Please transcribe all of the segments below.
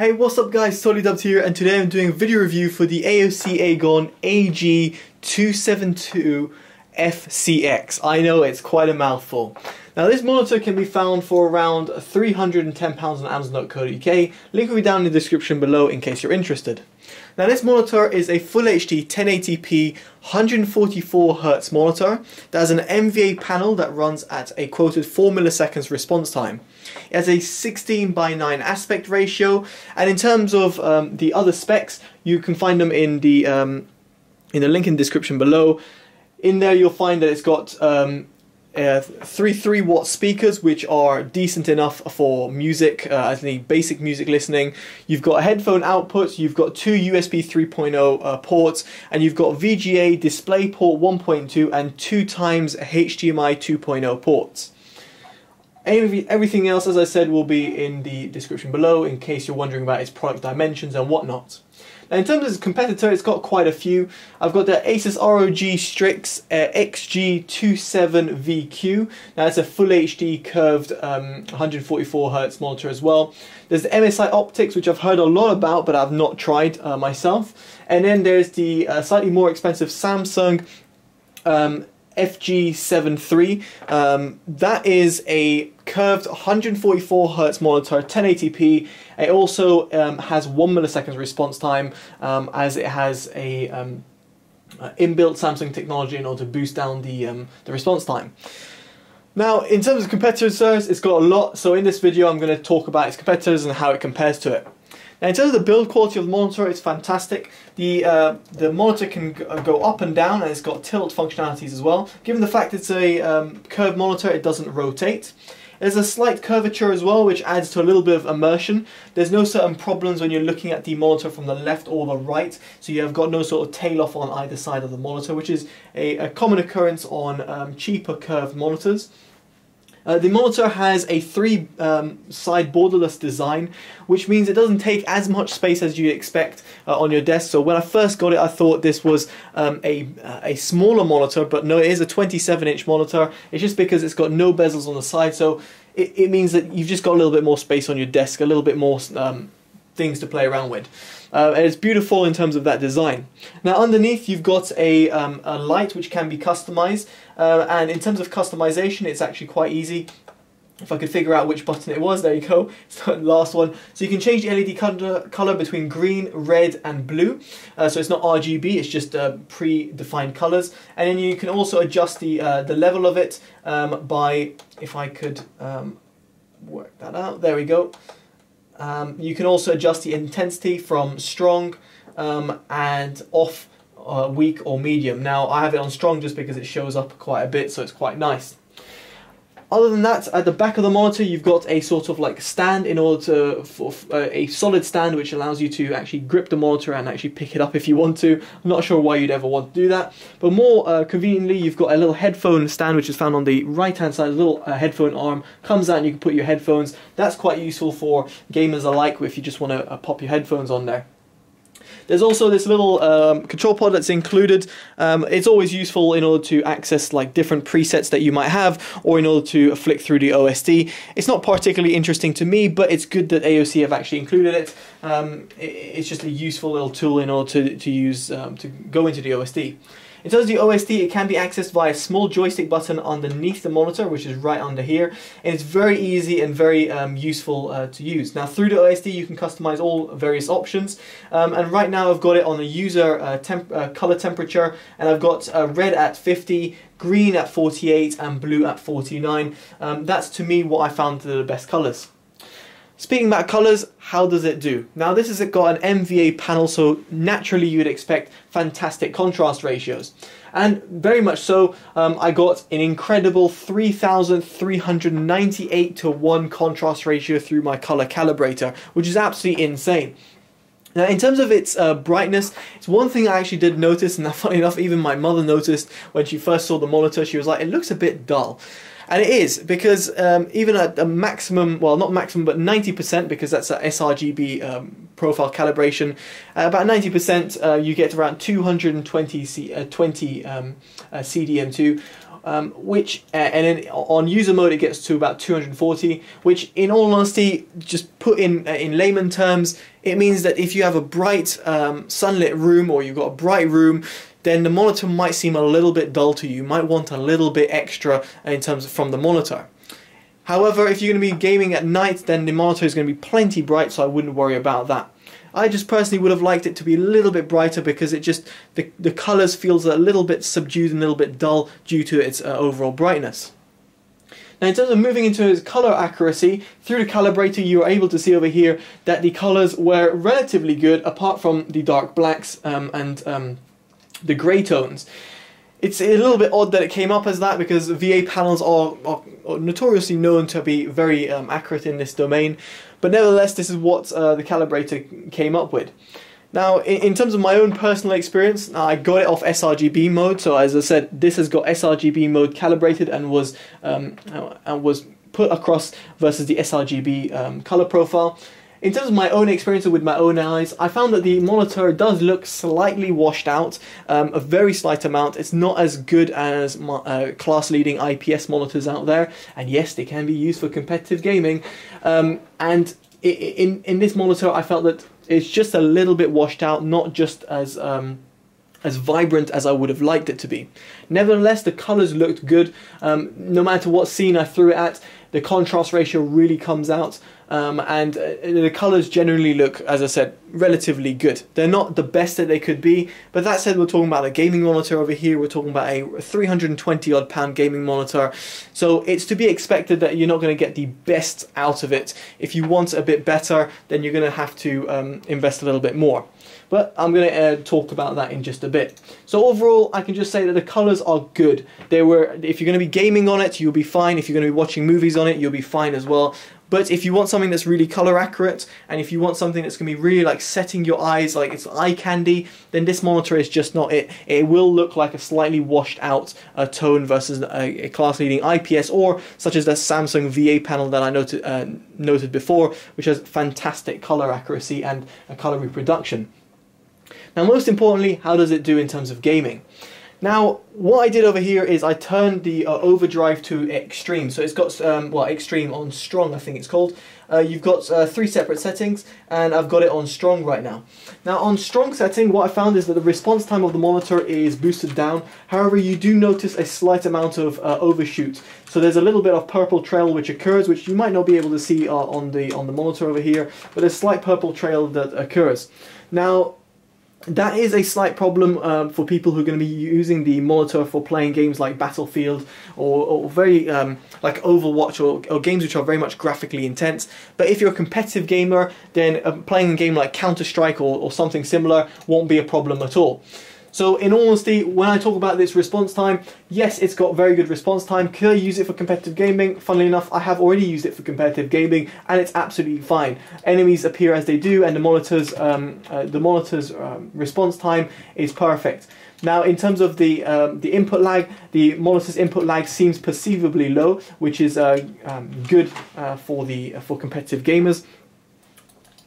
Hey, what's up guys, Totallydubbed here, and today I'm doing a video review for the AOC AG272FCX. I know, it's quite a mouthful. Now this monitor can be found for around £310 on Amazon.co.uk. Link will be down in the description below in case you're interested. Now this monitor is a Full HD 1080p 144Hz monitor that has an NVA panel that runs at a quoted 4 milliseconds response time. It has a 16:9 aspect ratio, and in terms of the other specs, you can find them in the link in the description below. In there you'll find that it's got 3 3-watt speakers, which are decent enough for music, as the basic music listening. You've got a headphone output, you've got 2 USB 3.0 ports, and you've got VGA DisplayPort 1.2 and 2 times HDMI 2.0 ports. Everything else, as I said, will be in the description below in case you're wondering about its product dimensions and whatnot. Now, in terms of its competitor, it's got quite a few. I've got the Asus ROG Strix XG27VQ. Now it's a Full HD curved 144Hz monitor as well. There's the MSI Optics, which I've heard a lot about, but I've not tried myself. And then there's the slightly more expensive Samsung FG73. That is a curved 144Hz monitor, 1080p. It also has 1 millisecond response time, as it has a inbuilt Samsung technology in order to boost down the response time. Now, in terms of competitors, it's got a lot, so in this video I'm going to talk about its competitors and how it compares to it. Now, in terms of the build quality of the monitor, it's fantastic. The monitor can go up and down, and it's got tilt functionalities as well. Given the fact it's a curved monitor, it doesn't rotate. There's a slight curvature as well, which adds to a little bit of immersion. There's no certain problems when you're looking at the monitor from the left or the right, so you have got no sort of tail off on either side of the monitor, which is a common occurrence on cheaper curved monitors. The monitor has a 3-side borderless design, which means it doesn't take as much space as you expect on your desk. So when I first got it, I thought this was a smaller monitor, but no, it is a 27-inch monitor. It's just because it's got no bezels on the side, so it means that you've just got a little bit more space on your desk, a little bit more things to play around with. And it's beautiful in terms of that design. Now underneath you've got a light which can be customized, and in terms of customization it's actually quite easy. If I could figure out which button it was, there you go, it's the last one. So you can change the LED color between green, red and blue, so it's not RGB, it's just pre-defined colors. And then you can also adjust the level of it by, if I could work that out, there we go. You can also adjust the intensity from strong and off, weak or medium. Now I have it on strong just because it shows up quite a bit, so it's quite nice. Other than that, at the back of the monitor you've got a sort of like stand in order to, a solid stand which allows you to actually grip the monitor and actually pick it up if you want to. I'm not sure why you'd ever want to do that, but more conveniently you've got a little headphone stand which is found on the right hand side. A little headphone arm comes out and you can put your headphones. That's quite useful for gamers alike if you just want to pop your headphones on there. There's also this little control pod that's included. It's always useful in order to access like different presets that you might have, or in order to flick through the OSD. It's not particularly interesting to me, but it's good that AOC have actually included it. It's just a useful little tool in order to use to go into the OSD. In terms of the OSD, it can be accessed via a small joystick button underneath the monitor, which is right under here, and it's very easy and very useful to use. Now through the OSD you can customize all various options, and right now I've got it on the user color temperature, and I've got red at 50, green at 48 and blue at 49. That's to me what I found the best colors. Speaking about colours, how does it do? Now this has got an NVA panel, so naturally you would expect fantastic contrast ratios. And very much so, I got an incredible 3,398:1 contrast ratio through my colour calibrator, which is absolutely insane. Now in terms of its brightness, it's one thing I actually did notice, and funny enough even my mother noticed when she first saw the monitor. She was like, it looks a bit dull. And it is, because even at a maximum, well not maximum, but 90%, because that's a sRGB profile calibration, about 90% you get around 220 CDM2. which and then on user mode it gets to about 240, which in all honesty, just put in layman terms, it means that if you have a bright sunlit room, or you've got a bright room, then the monitor might seem a little bit dull to you. You might want a little bit extra in terms of from the monitor. However, if you're going to be gaming at night, then the monitor is going to be plenty bright, so I wouldn't worry about that. I just personally would have liked it to be a little bit brighter, because it just the colours feels a little bit subdued and a little bit dull due to its overall brightness. Now, in terms of moving into its colour accuracy, through the calibrator you are able to see over here that the colours were relatively good, apart from the dark blacks and the grey tones. It's a little bit odd that it came up as that, because VA panels are notoriously known to be very accurate in this domain, but nevertheless this is what the calibrator came up with. Now, in terms of my own personal experience, I got it off sRGB mode, so as I said, this has got sRGB mode calibrated and was put across versus the sRGB colour profile. In terms of my own experience with my own eyes, I found that the monitor does look slightly washed out, a very slight amount. It's not as good as class-leading IPS monitors out there, and yes, they can be used for competitive gaming. And in this monitor, I felt that it's just a little bit washed out, not just as vibrant as I would have liked it to be. Nevertheless, the colours looked good. No matter what scene I threw it at, the contrast ratio really comes out, and the colours generally look, as I said, relatively good. They're not the best that they could be, but that said, we're talking about a gaming monitor over here. We're talking about a 320 odd pound gaming monitor, so it's to be expected that you're not going to get the best out of it. If you want a bit better, then you're going to have to invest a little bit more. But I'm going to talk about that in just a bit. So overall, I can just say that the colours are good. If you're going to be gaming on it, you'll be fine. If you're going to be watching movies on it, you'll be fine as well. But if you want something that's really colour accurate, and if you want something that's going to be really like setting your eyes, like it's eye candy, then this monitor is just not it. It will look like a slightly washed out tone versus a class-leading IPS, or such as the Samsung VA panel that I noted before, which has fantastic colour accuracy and colour reproduction. Now, most importantly, how does it do in terms of gaming? Now, what I did over here is I turned the overdrive to extreme. So it's got, well, extreme on strong, I think it's called. You've got 3 separate settings, and I've got it on strong right now. Now, on strong setting, what I found is that the response time of the monitor is boosted down. However, you do notice a slight amount of overshoot. So there's a little bit of purple trail which occurs, which you might not be able to see on the monitor over here, but a slight purple trail that occurs. Now, that is a slight problem for people who are going to be using the monitor for playing games like Battlefield or very like Overwatch or games which are very much graphically intense. But if you're a competitive gamer, then playing a game like Counter-Strike or something similar won't be a problem at all. So in all honesty, when I talk about this response time, yes, it's got very good response time. Could I use it for competitive gaming? Funnily enough, I have already used it for competitive gaming, and it's absolutely fine. Enemies appear as they do, and the monitor's response time is perfect. Now, in terms of the input lag, the monitor's input lag seems perceivably low, which is good for competitive gamers.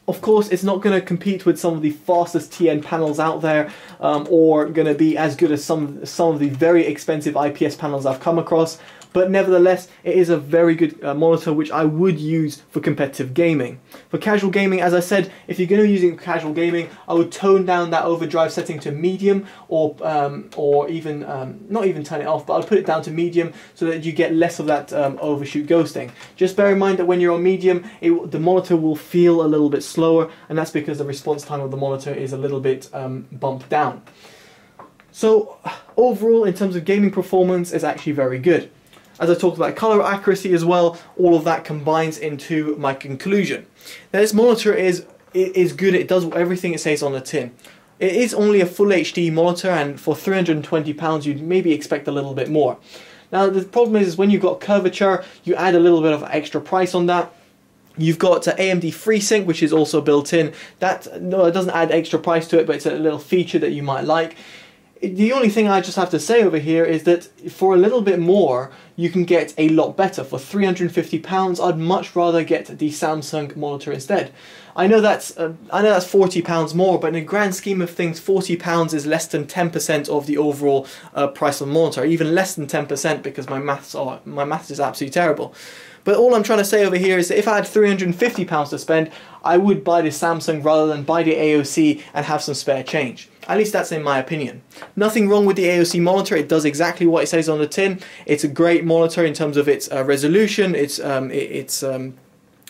Of course, it's not going to compete with some of the fastest TN panels out there, or going to be as good as some of the very expensive IPS panels I've come across. But nevertheless, it is a very good monitor which I would use for competitive gaming. For casual gaming, as I said, if you're going to be using casual gaming, I would tone down that overdrive setting to medium, or even not even turn it off, but I'll put it down to medium so that you get less of that overshoot ghosting. Just bear in mind that when you're on medium, the monitor will feel a little bit slower, and that's because the response time of the monitor is a little bit bumped down. So overall, in terms of gaming performance, it's actually very good. As I talked about color accuracy as well, all of that combines into my conclusion. Now, this monitor is good. It does everything it says on the tin. It is only a full HD monitor, and for £320 you'd maybe expect a little bit more. Now, the problem is when you've got curvature, you add a little bit of extra price on that. You've got AMD FreeSync, which is also built in. It doesn't add extra price to it, but it's a little feature that you might like. the only thing I just have to say over here is that for a little bit more, you can get a lot better. For £350, I'd much rather get the Samsung monitor instead. I know that's £40 more, but in the grand scheme of things, £40 is less than 10% of the overall price of the monitor, even less than 10% because my maths is absolutely terrible. But all I'm trying to say over here is that if I had £350 to spend, I would buy the Samsung rather than buy the AOC and have some spare change. At least that's in my opinion. Nothing wrong with the AOC monitor. It does exactly what it says on the tin. It's a great monitor in terms of its resolution, its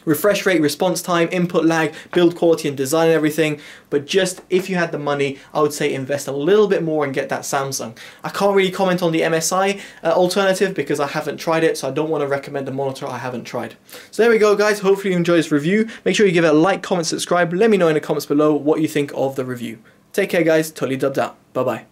refresh rate, response time, input lag, build quality and design and everything. But just if you had the money, I would say invest a little bit more and get that Samsung. I can't really comment on the MSI alternative because I haven't tried it, so I don't want to recommend a monitor I haven't tried. So there we go guys, hopefully you enjoyed this review. Make sure you give it a like, comment, subscribe. Let me know in the comments below what you think of the review. Take care guys, totally dubbed out. Bye bye.